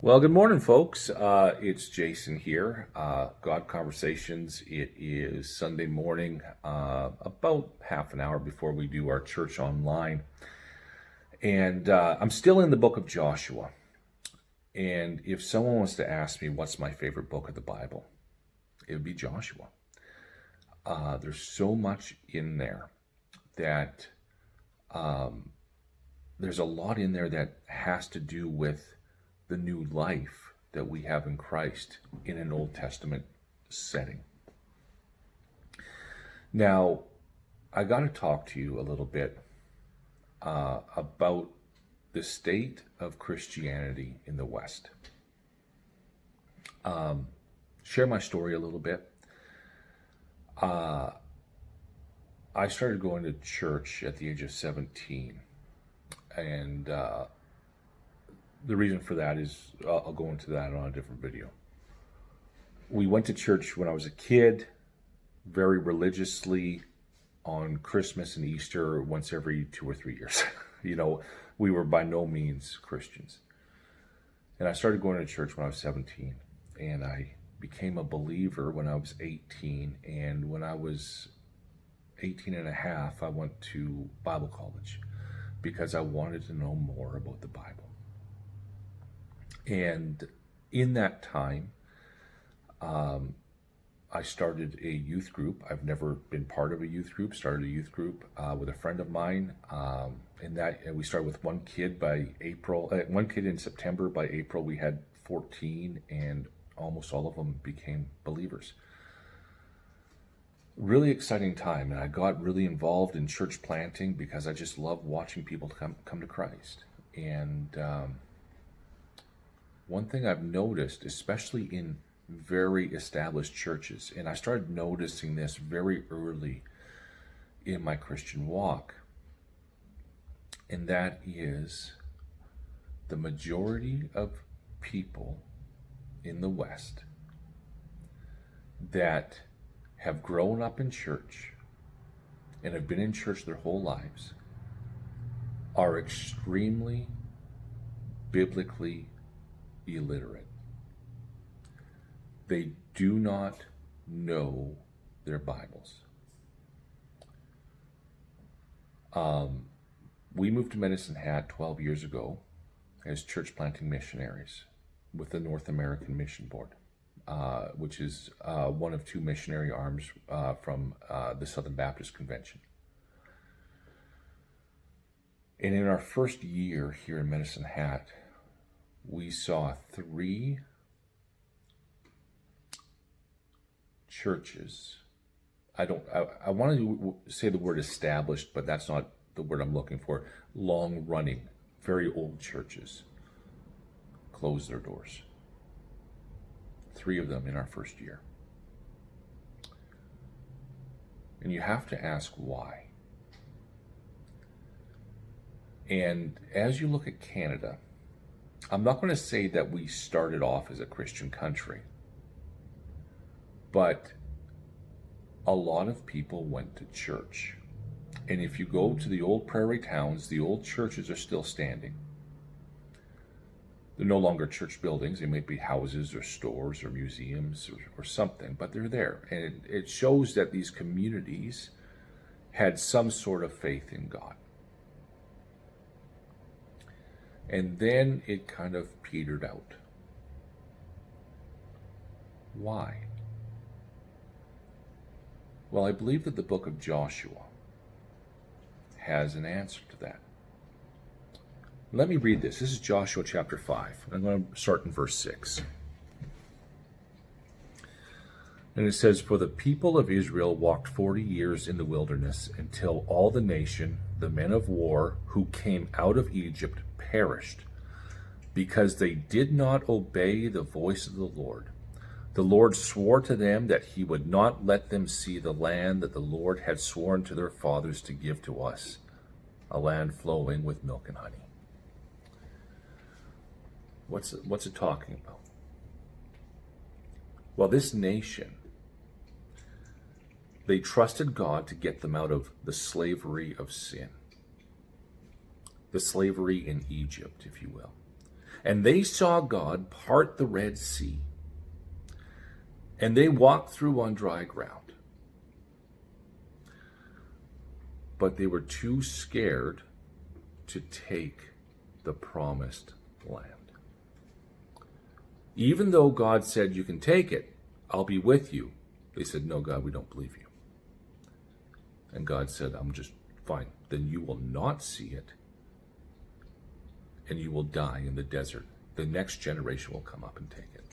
Well, good morning, folks. It's Jason here. God Conversations. It is Sunday morning, about half an hour before we do our church online. And I'm still in the book of Joshua. And if someone was to ask me what's my favorite book of the Bible, it would be Joshua. There's so much in there that there's a lot in there that has to do with the new life that we have in Christ in an Old Testament setting. Now, I got to talk to you a little bit about the state of Christianity in the West. Share my story a little bit. I started going to church at the age of 17, and the reason for that is, I'll go into that on a different video. We went to church when I was a kid, very religiously, on Christmas and Easter once every 2 or 3 years. We were by no means Christians. And I started going to church when I was 17, and I became a believer when I was 18, and when I was 18 and a half, I went to Bible college because I wanted to know more about the Bible. And in that time, I started a youth group. I've never been part of a youth group. Started a youth group with a friend of mine. And we started with one kid by April. One kid in September. By April, we had 14, and almost all of them became believers. Really exciting time, and I got really involved in church planting because I just love watching people come to Christ. And one thing I've noticed, especially in very established churches, and I started noticing this very early in my Christian walk, and that is the majority of people in the West that have grown up in church and have been in church their whole lives are extremely biblically illiterate. They do not know their Bibles. We moved to Medicine Hat 12 years ago as church planting missionaries with the North American Mission Board, which is one of two missionary arms from the Southern Baptist Convention. And in our first year here in Medicine Hat, we saw 3 churches. I want to say the word established, but that's not the word I'm looking for. Long running, very old churches closed their doors. 3 of them in our first year. And you have to ask why. And as you look at Canada, I'm not going to say that we started off as a Christian country, but a lot of people went to church. And if you go to the old prairie towns, the old churches are still standing. They're no longer church buildings. They might be houses or stores or museums or something, but they're there. And it shows that these communities had some sort of faith in God. And then it kind of petered out. Why? Well, I believe that the book of Joshua has an answer to that. Let me read this. This is Joshua chapter 5. I'm going to start in verse 6. And it says, "For the people of Israel walked 40 years in the wilderness until all the nation, the men of war who came out of Egypt, perished, because they did not obey the voice of the Lord. The Lord swore to them that he would not let them see the land that the Lord had sworn to their fathers to give to us, a land flowing with milk and honey." What's it talking about? Well, this nation, they trusted God to get them out of the slavery of sin, the slavery in Egypt, if you will. And they saw God part the Red Sea, and they walked through on dry ground. But they were too scared to take the promised land. Even though God said, you can take it, I'll be with you. They said, no, God, we don't believe you. And God said, I'm just fine. Then you will not see it, and you will die in the desert. The next generation will come up and take it.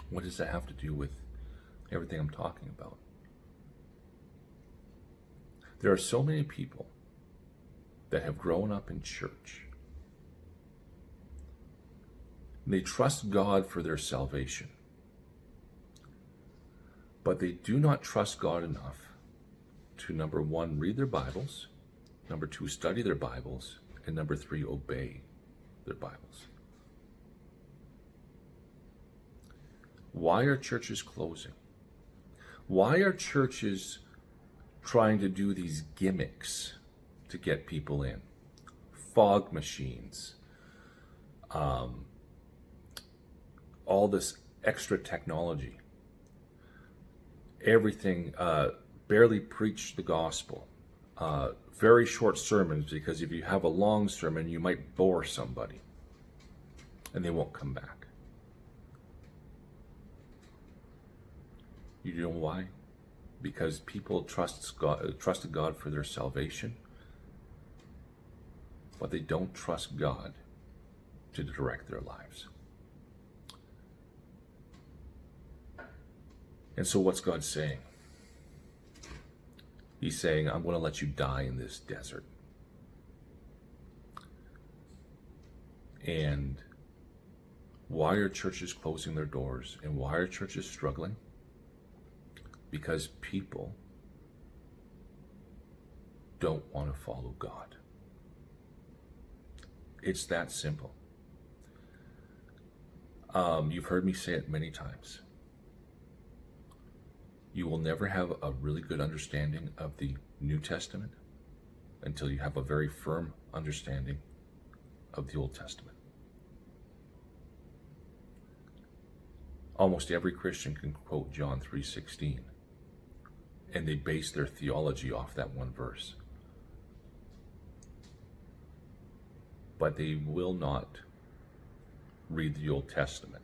What does that have to do with everything I'm talking about? There are so many people that have grown up in church. And they trust God for their salvation. But they do not trust God enough to, number one, read their Bibles, number two, study their Bibles, and number three, obey their Bibles. Why are churches closing? Why are churches trying to do these gimmicks to get people in? Fog machines, all this extra technology, everything, barely preach the gospel, very short sermons, because if you have a long sermon, you might bore somebody and they won't come back. You know why? Because people trusted God for their salvation, but they don't trust God to direct their lives. And so what's God saying? He's saying, I'm going to let you die in this desert. And why are churches closing their doors? And why are churches struggling? Because people don't want to follow God. It's that simple. You've heard me say it many times. You will never have a really good understanding of the New Testament until you have a very firm understanding of the Old Testament. Almost every Christian can quote John 3:16, and they base their theology off that one verse. But they will not read the Old Testament.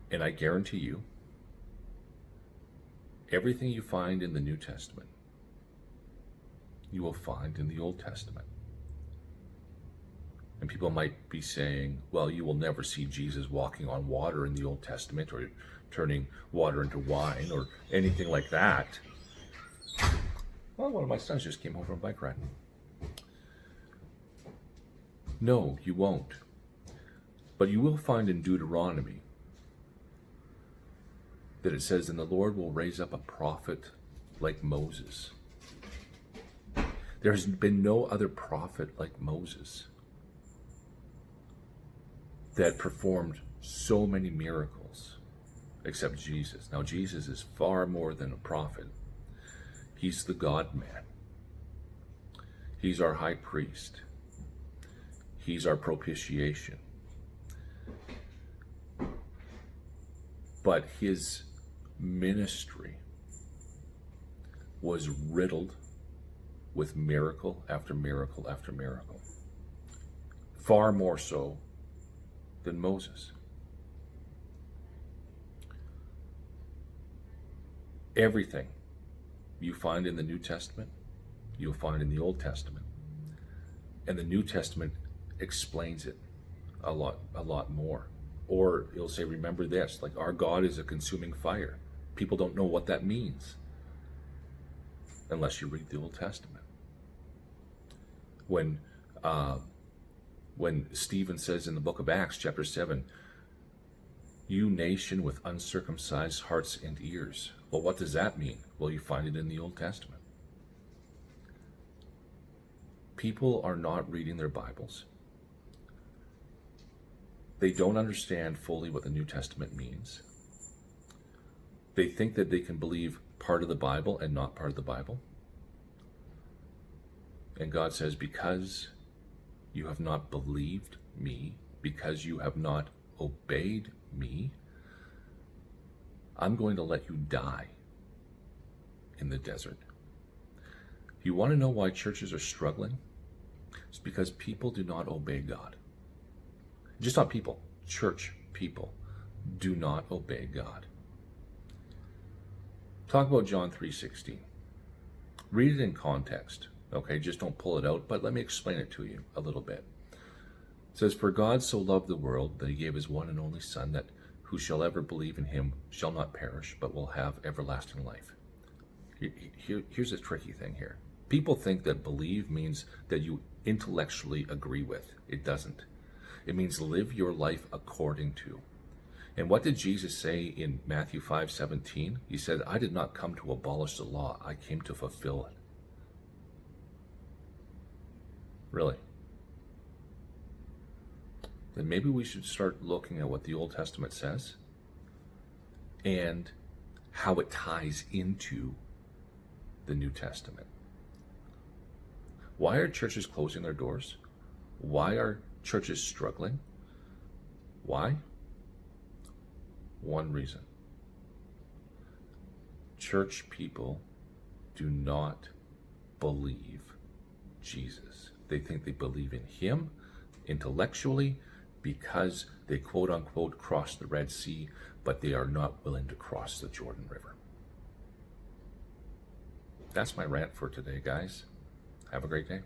And I guarantee you, everything you find in the New Testament, you will find in the Old Testament. And people might be saying, well, you will never see Jesus walking on water in the Old Testament, or turning water into wine, or anything like that. Well, one of my sons just came home from a bike ride. No, you won't. But you will find in Deuteronomy that it says, and the Lord will raise up a prophet like Moses. There has been no other prophet like Moses that performed so many miracles except Jesus. Now, Jesus is far more than a prophet. He's the God-man. He's our high priest. He's our propitiation. But his ministry was riddled with miracle after miracle after miracle. Far more so than Moses. Everything you find in the New Testament, you'll find in the Old Testament. And the New Testament explains it a lot more. Or it'll say, remember this, like, our God is a consuming fire. People don't know what that means unless you read the Old Testament. When Stephen says in the book of Acts, chapter 7, you nation with uncircumcised hearts and ears. Well, what does that mean? Well, you find it in the Old Testament. People are not reading their Bibles. They don't understand fully what the New Testament means. They think that they can believe part of the Bible and not part of the Bible. And God says, because you have not believed me, because you have not obeyed me, I'm going to let you die in the desert. You want to know why churches are struggling? It's because people do not obey God. Just not people, church people do not obey God. Talk about John 3:16. Read it in context, okay? Just don't pull it out, but let me explain it to you a little bit. It says, "For God so loved the world that he gave his one and only Son, that who shall ever believe in him shall not perish, but will have everlasting life." Here's a tricky thing here. People think that believe means that you intellectually agree with. It doesn't. It means live your life according to. And what did Jesus say in Matthew 5:17? He said, "I did not come to abolish the law. I came to fulfill it." Really? Then maybe we should start looking at what the Old Testament says and how it ties into the New Testament. Why are churches closing their doors? Why are churches struggling? Why? One reason. Church people do not believe Jesus. They think they believe in him intellectually because they quote unquote crossed the Red Sea, but they are not willing to cross the Jordan River. That's my rant for today, guys. Have a great day.